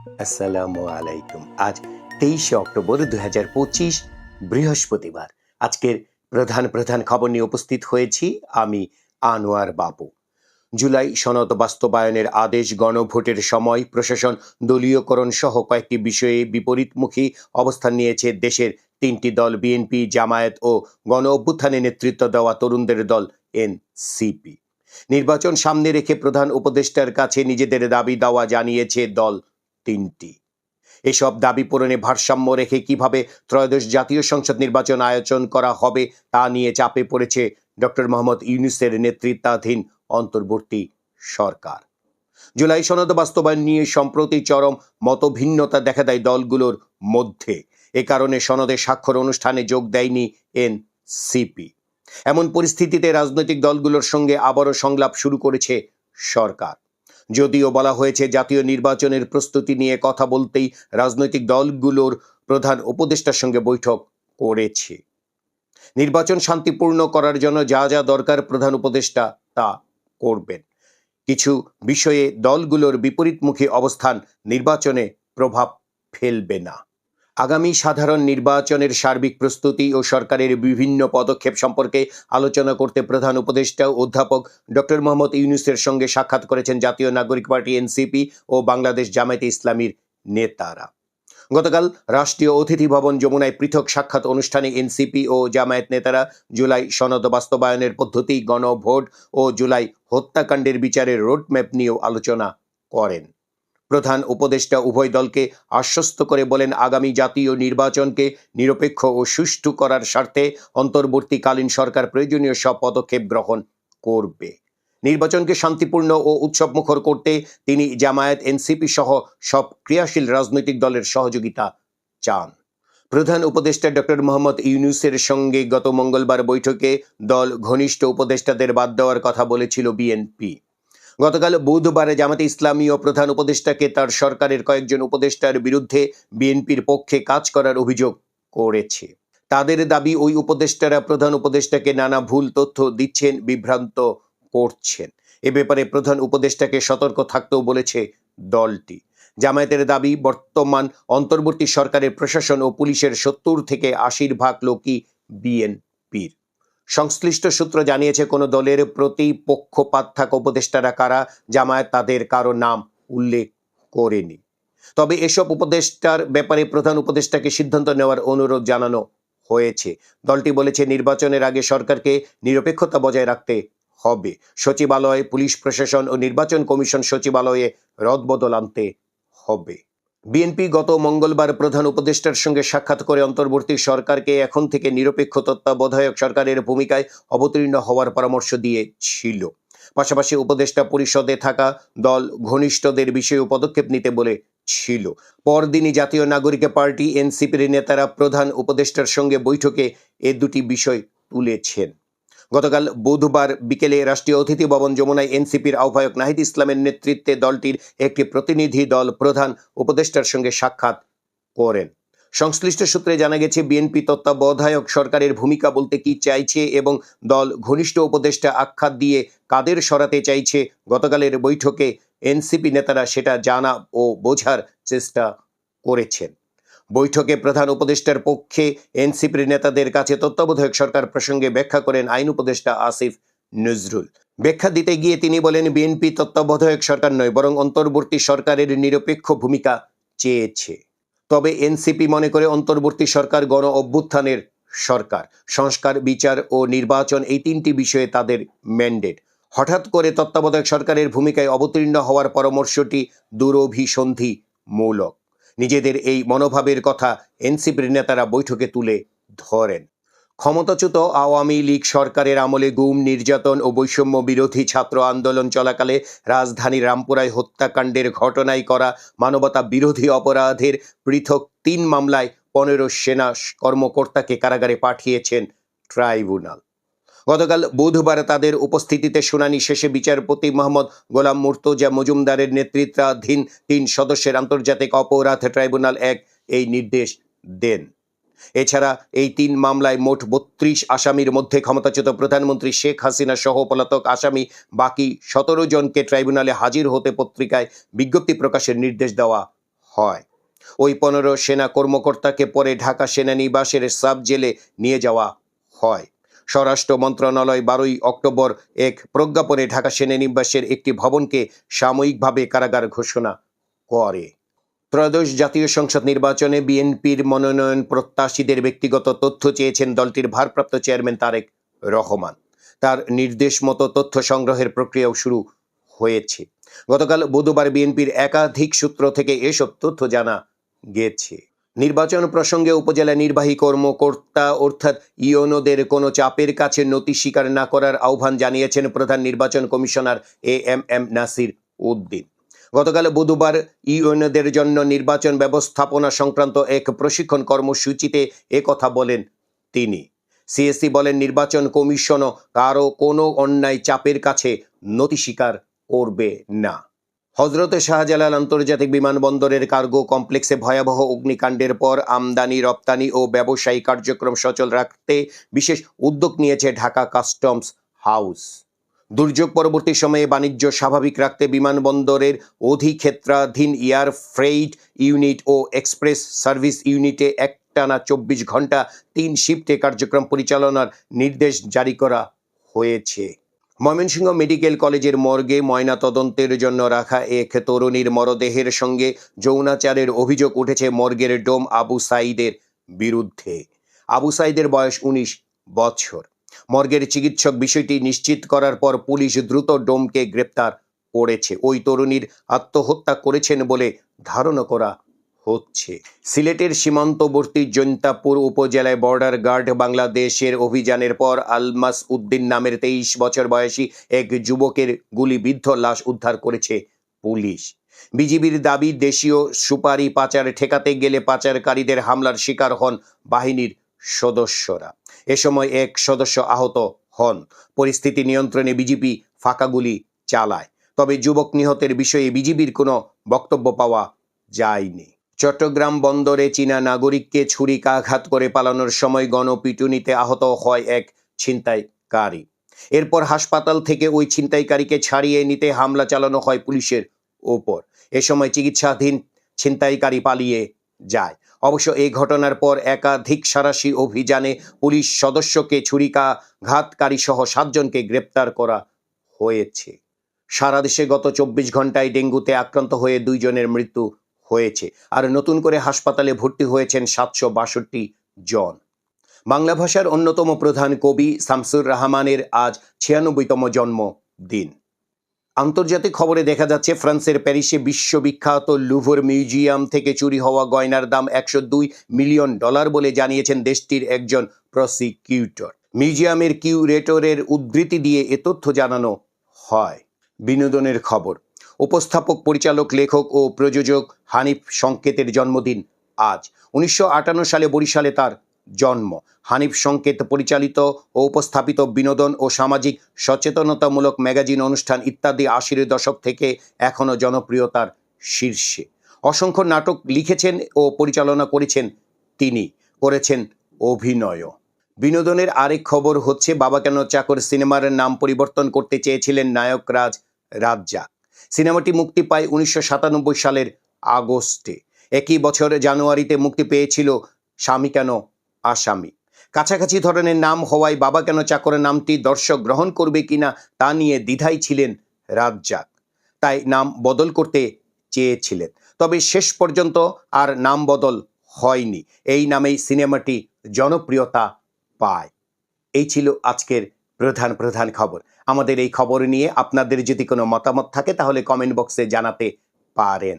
আসসালামু আলাইকুম। আজ 23শে অক্টোবর 2025 বৃহস্পতিবার। আজকের প্রধান প্রধান খবর নিয়ে উপস্থিত হয়েছি আমি আনোয়ার বাবু। জুলাই সনদ বাস্তবায়নের আদেশ, গণভোটের সময় প্রশাসন দলীয়করণ সহ কয়েকটি বিষয়ে বিপরীতমুখী অবস্থান নিয়েছে দেশের তিনটি দল বিএনপি, জামায়াত ও গণ অভ্যুত্থানে নেতৃত্ব দেওয়া তরুণদের দল এনসিপি। নির্বাচন সামনে রেখে প্রধান উপদেষ্টার কাছে নিজেদের দাবি দাওয়া জানিয়েছে দল তিনটি। এসব দাবি পূরণে ভারসাম্য রেখে কিভাবে ত্রয়োদশ জাতীয় সংসদ নির্বাচন আয়োজন করা হবে তা নিয়ে চাপে পড়েছে ডক্টর মোহাম্মদ ইউনূসের নেতৃত্বাধীন অন্তর্বর্তী সরকার। জুলাই সনদ বাস্তবায়ন নিয়ে সম্প্রতি চরম মতভিন্নতা দেখা দেয় দলগুলোর মধ্যে। এ কারণে সনদে স্বাক্ষর অনুষ্ঠানে যোগ দেয়নি এনসিপি। এমন পরিস্থিতিতে রাজনৈতিক দলগুলোর সঙ্গে আবারও সংলাপ শুরু করেছে সরকার। যদিও বলা হয়েছে জাতীয় নির্বাচনের প্রস্তুতি নিয়ে কথা বলতেই রাজনৈতিক দলগুলোর প্রধান উপদেষ্টার সঙ্গে বৈঠক করেছে। নির্বাচন শান্তিপূর্ণ করার জন্য যা যা দরকার প্রধান উপদেষ্টা তা করবেন। কিছু বিষয়ে দলগুলোর বিপরীতমুখী অবস্থান নির্বাচনে প্রভাব ফেলবে না। আগামী সাধারণ নির্বাচনের সার্বিক প্রস্তুতি ও সরকারের বিভিন্ন পদক্ষেপ সম্পর্কে আলোচনা করতে প্রধান উপদেষ্টা অধ্যাপক ডক্টর মোহাম্মদ ইউনূসের সঙ্গে সাক্ষাৎ করেছেন জাতীয় নাগরিক পার্টি এনসিপি ও বাংলাদেশ জামায়াতে ইসলামীর নেতারা। গতকাল রাষ্ট্রীয় অতিথি ভবন যমুনায় পৃথক সাক্ষাৎ অনুষ্ঠানে এনসিপি ও জামায়াত নেতারা জুলাই সনদ বাস্তবায়নের পদ্ধতি, গণভোট ও জুলাই হত্যাকাণ্ডের বিচারের রোডম্যাপ নিয়েও আলোচনা করেন। প্রধান উপদেষ্টা উভয় দলকে আশ্বস্ত করে বলেন, আগামী জাতীয় নির্বাচনকে নিরপেক্ষ ও সুষ্ঠু করার স্বার্থে অন্তর্বর্তীকালীন সরকার প্রয়োজনীয় সব পদক্ষেপ গ্রহণ করবে। নির্বাচনকে শান্তিপূর্ণ ও উৎসবমুখর করতে তিনি জামায়াত, এনসিপি সহ সব ক্রিয়াশীল রাজনৈতিক দলের সহযোগিতা চান। প্রধান উপদেষ্টা ডক্টর মোহাম্মদ ইউনূসের সঙ্গে গত মঙ্গলবার বৈঠকে দল ঘনিষ্ঠ উপদেষ্টাদের বাদ দেওয়ার কথা বলেছিল বিএনপি। গতকাল বুধবারে জামায়াতে ইসলামী ও প্রধান উপদেষ্টাকে তার সরকারের কয়েকজন উপদেষ্টার বিরুদ্ধে বিএনপির পক্ষে কাজ করার অভিযোগ করেছে। তাদের দাবি, ওই উপদেষ্টারা প্রধান উপদেষ্টাকে নানা ভুল তথ্য দিচ্ছেন, বিভ্রান্ত করছেন। এ ব্যাপারে প্রধান উপদেষ্টাকে সতর্ক থাকতেও বলেছে দলটি। জামায়াতের দাবি, বর্তমান অন্তর্বর্তী সরকারের প্রশাসন ও পুলিশের 70 থেকে 80% লোকই বিএনপির। সংশ্লিষ্ট সূত্র জানিয়েছে, কোনো দলের প্রতি পক্ষপাত থাকা উপদেষ্টারা কারা, জামায়াত তাদের কারো নাম উল্লেখ করেনি। তবে এসব উপদেষ্টার ব্যাপারে প্রধান উপদেষ্টাকে সিদ্ধান্ত নেওয়ার অনুরোধ জানানো হয়েছে। দলটি বলেছে, নির্বাচনের আগে সরকারকে নিরপেক্ষতা বজায় রাখতে হবে। সচিবালয়, পুলিশ প্রশাসন ও নির্বাচন কমিশন সচিবালয়ে রদবদল আনতে হবে। বিএনপি গত মঙ্গলবার প্রধান উপদেষ্টার সঙ্গে সাক্ষাৎ করে অন্তর্বর্তী সরকারকে এখন থেকে নিরপেক্ষ তত্ত্বাবধায়ক সরকারের ভূমিকায় অবতীর্ণ হওয়ার পরামর্শ দিয়েছিল। পাশাপাশি উপদেষ্টা পরিষদে থাকা দল ঘনিষ্ঠদের বিষয়েও পদক্ষেপ নিতে বলেছিল। পরদিনই জাতীয় নাগরিক পার্টি এনসিপির নেতারা প্রধান উপদেষ্টার সঙ্গে বৈঠকে এ দুটি বিষয় তুলেছেন। গতকাল বুধবার বিকেলে রাষ্ট্রীয় অতিথি ভবন যমুনায় এনসিপির আহ্বায়ক নাহিদ ইসলামের নেতৃত্বে দলটির একটি প্রতিনিধি দল প্রধান উপদেষ্টার সঙ্গে সাক্ষাৎ করেন। সংশ্লিষ্ট সূত্রে জানা গেছে, বিএনপি তত্ত্বাবধায়ক সরকারের ভূমিকা বলতে কি চাইছে এবং দল ঘনিষ্ঠ উপদেষ্টা আখ্যা দিয়ে কাদের সরাতে চাইছে, গতকালের বৈঠকে এনসিপি নেতারা সেটা জানা ও বোঝার চেষ্টা করেছেন। বৈঠকে প্রধান উপদেষ্টার পক্ষে এনসিপির নেতাদের কাছে তত্ত্বাবধায়ক সরকার প্রসঙ্গে ব্যাখ্যা করেন আইন উপদেষ্টা আসিফ নজরুল। ব্যাখ্যা দিতে গিয়ে তিনি বলেন, বিএনপি তত্ত্বাবধায়ক সরকার নয়, বরং অন্তর্বর্তী সরকারের নিরপেক্ষ ভূমিকা চেয়েছে। তবে এনসিপি মনে করে অন্তর্বর্তী সরকার গণ অভ্যুত্থানের সরকার। সংস্কার, বিচার ও নির্বাচন, এই তিনটি বিষয়ে তাদের ম্যান্ডেট। হঠাৎ করে তত্ত্বাবধায়ক সরকারের ভূমিকায় অবতীর্ণ হওয়ার পরামর্শটি দুরভিসন্ধিমূলক। নিজেদের এই মনোভাবের কথা এনসিপির নেতারা বৈঠকে তুলে ধরেন। ক্ষমতাচ্যুত আওয়ামী লীগ সরকারের আমলে গুম, নির্যাতন ও বৈষম্য বিরোধী ছাত্র আন্দোলন চলাকালে রাজধানীর রামপুরায় হত্যাকাণ্ডের ঘটনায় করা মানবতা বিরোধী অপরাধের পৃথক 3 মামলায় 15 সেনা কর্মকর্তাকে কারাগারে পাঠিয়েছেন ট্রাইব্যুনাল। গতকাল বুধবার তাদের উপস্থিতিতে শুনানি শেষে বিচারপতি মোহাম্মদ গোলাম মুর্তজা মজুমদারের নেতৃত্বাধীন 3 সদস্যের আন্তর্জাতিক অপরাধ ট্রাইব্যুনাল 1 এই নির্দেশ দেন। এছাড়া এই 3 মামলায় মোট 32 আসামির মধ্যে ক্ষমতাচ্যুত প্রধানমন্ত্রী শেখ হাসিনা সহ পলাতক আসামি বাকি 17 জনকে ট্রাইব্যুনালে হাজির হতে পত্রিকায় বিজ্ঞপ্তি প্রকাশের নির্দেশ দেওয়া হয়। ওই 15 সেনা কর্মকর্তাকে পরে ঢাকা সেনানিবাসের সাব জেলে নিয়ে যাওয়া হয়। স্বরাষ্ট্র মন্ত্রণালয় 12 অক্টোবর এক প্রজ্ঞাপনে ঢাকা সেনানিবাসের একটি ভবনকে সাময়িকভাবে কারাগার ঘোষণা করে। ত্রয়োদশ জাতীয় সংসদ নির্বাচনে বিএনপির মনোনয়ন প্রত্যাশীদের ব্যক্তিগত তথ্য চেয়েছেন দলটির ভারপ্রাপ্ত চেয়ারম্যান তারেক রহমান। তার নির্দেশ মতো তথ্য সংগ্রহের প্রক্রিয়াও শুরু হয়েছে। গতকাল বুধবার বিএনপির একাধিক সূত্র থেকে এসব তথ্য জানা গেছে। নির্বাচন প্রসঙ্গে উপজেলা নির্বাহী কর্মকর্তা অর্থাৎ ইওনোদের কোনো চাপের কাছে নথি স্বীকার না করার আহ্বান জানিয়েছেন প্রধান নির্বাচন কমিশনার এএমএম নাসির উদ্দিন। গতকাল বুধবার ইউএনওদের জন্য নির্বাচন ব্যবস্থাপনা সংক্রান্ত এক প্রশিক্ষণ কর্মসূচিতে একথা বলেন তিনি। সিএসসি বলেন, নির্বাচন কমিশনও কারো কোনো অন্যায় চাপের কাছে নথি স্বীকার করবে না। হযরত শাহজালাল আন্তর্জাতিক বিমানবন্দরের কার্গো কমপ্লেক্সে ভয়াবহ অগ্নিকাণ্ডের পর আমদানি রপ্তানি ও ব্যবসায়িক কার্যক্রম সচল রাখতে বিশেষ উদ্যোগ নিয়েছে ঢাকা কাস্টমস হাউস। দুর্যোগ পরবর্তী সময়ে বাণিজ্য স্বাভাবিক রাখতে বিমানবন্দরের অধিক্ষেত্রাধীন এয়ার ফ্রেইট ইউনিট ও এক্সপ্রেস সার্ভিস ইউনিটে একটানা 24 ঘন্টা 3 শিফটে কার্যক্রম পরিচালনার নির্দেশ জারি করা হয়েছে। ময়মনসিংহ মেডিকেল কলেজের মর্গে ময়নাতদন্তের জন্য রাখা এক তরুণীর মরদেহের সঙ্গে যৌনাচারের অভিযোগ উঠেছে মর্গের ডোম আবু সাঈদের বিরুদ্ধে। আবু সাঈদের বয়স 19 বছর। মর্গের চিকিৎসক বিষয়টি নিশ্চিত করার পর পুলিশ দ্রুত ডোমকে গ্রেপ্তার করেছে। ওই তরুণীর আত্মহত্যা করেছেন বলে ধারণা করা হচ্ছে। সিলেটের সীমান্তবর্তী জৈন্তাপুর উপজেলায় বর্ডার গার্ড বাংলাদেশের অভিযানের পর আলমাস উদ্দিন নামের 23 বছর বয়সী এক যুবকের গুলিবিদ্ধ লাশ উদ্ধার করেছে পুলিশ। বিজিবির দাবি, দেশীয় সুপারি পাচার ঠেকাতে গেলে পাচারকারীদের হামলার শিকার হন বাহিনীর সদস্যরা। এ সময় এক সদস্য আহত হন। পরিস্থিতি নিয়ন্ত্রণে বিজিবি ফাঁকা গুলি চালায়। তবে যুবক নিহতের বিষয়ে বিজিবির কোনো বক্তব্য পাওয়া যায়নি। চট্টগ্রাম বন্দরে চীনা নাগরিককে ছুরিকাঘাত করে পালানোর সময় গণপিটুনিতে আহত হয় এক ছিনতাইকারী। এরপর হাসপাতাল থেকে ওই ছিনতাইকারীকে ছাড়িয়ে নিতে হামলা চালানো হয় পুলিশের ওপর। এ সময় চিকিৎসাধীন ছিনতাইকারী পালিয়ে যায়। অবশ্য এই ঘটনার পর একাধিক সাঁড়াশি অভিযানে পুলিশ সদস্যকে ছুরিকাঘাতকারী সহ 7 জনকে গ্রেপ্তার করা হয়েছে। সারা দেশে গত 24 ঘন্টায় ডেঙ্গুতে আক্রান্ত হয়ে 2 জনের মৃত্যু হয়েছে, আর নতুন করে হাসপাতালে ভর্তি হয়েছেন 762 জন। বাংলা ভাষার অন্যতম প্রধান কবি শামসুর রাহমানের আজ 96তম জন্মদিন। আন্তর্জাতিক খবরে দেখা যাচ্ছে, ফ্রান্সের প্যারিসে বিশ্ববিখ্যাত লুভর মিউজিয়াম থেকে চুরি হওয়া গয়নার দাম $102 মিলিয়ন বলে জানিয়েছেন দেশটির একজন প্রসিকিউটর। মিউজিয়ামের কিউরেটরের উদ্ধৃতি দিয়ে এ তথ্য জানানো হয়। বিনোদনের খবর। উপস্থাপক, পরিচালক, লেখক ও প্রযোজক হানিফ সংকেতের জন্মদিন আজ। 1958 সালে বরিশালে তার জন্ম। হানিফ সংকেত পরিচালিত ও উপস্থাপিত বিনোদন ও সামাজিক সচেতনতামূলক ম্যাগাজিন, অনুষ্ঠান ইত্যাদি 80-এর দশক থেকে এখনও জনপ্রিয়তার শীর্ষে। অসংখ্য নাটক লিখেছেন ও পরিচালনা করেছেন তিনি, করেছেন অভিনয়ও। বিনোদনের আরেক খবর হচ্ছে, বাবা কেন চাকর সিনেমার নাম পরিবর্তন করতে চেয়েছিলেন নায়ক রাজ্জাক। সিনেমাটি মুক্তি পায় 1997 সালের আগস্টে। একই বছর জানুয়ারিতে মুক্তি পেয়েছিল স্বামী কেন আসামি। কাছাকাছি ধরনের নাম হওয়ায় বাবা কেন চাকর নামটি দর্শক গ্রহণ করবে কিনা তা নিয়ে দ্বিধায় ছিলেন রাজ্জাক, তাই নাম বদল করতে চেয়েছিলেন। তবে শেষ পর্যন্ত আর নাম বদল হয়নি। এই নামেই সিনেমাটি জনপ্রিয়তা পায়। এই ছিল আজকের প্রধান খবর। আমাদের এই খবর নিয়ে আপনাদের যদি কোনো মতামত থাকে তাহলে কমেন্ট বক্সে জানাতে পারেন।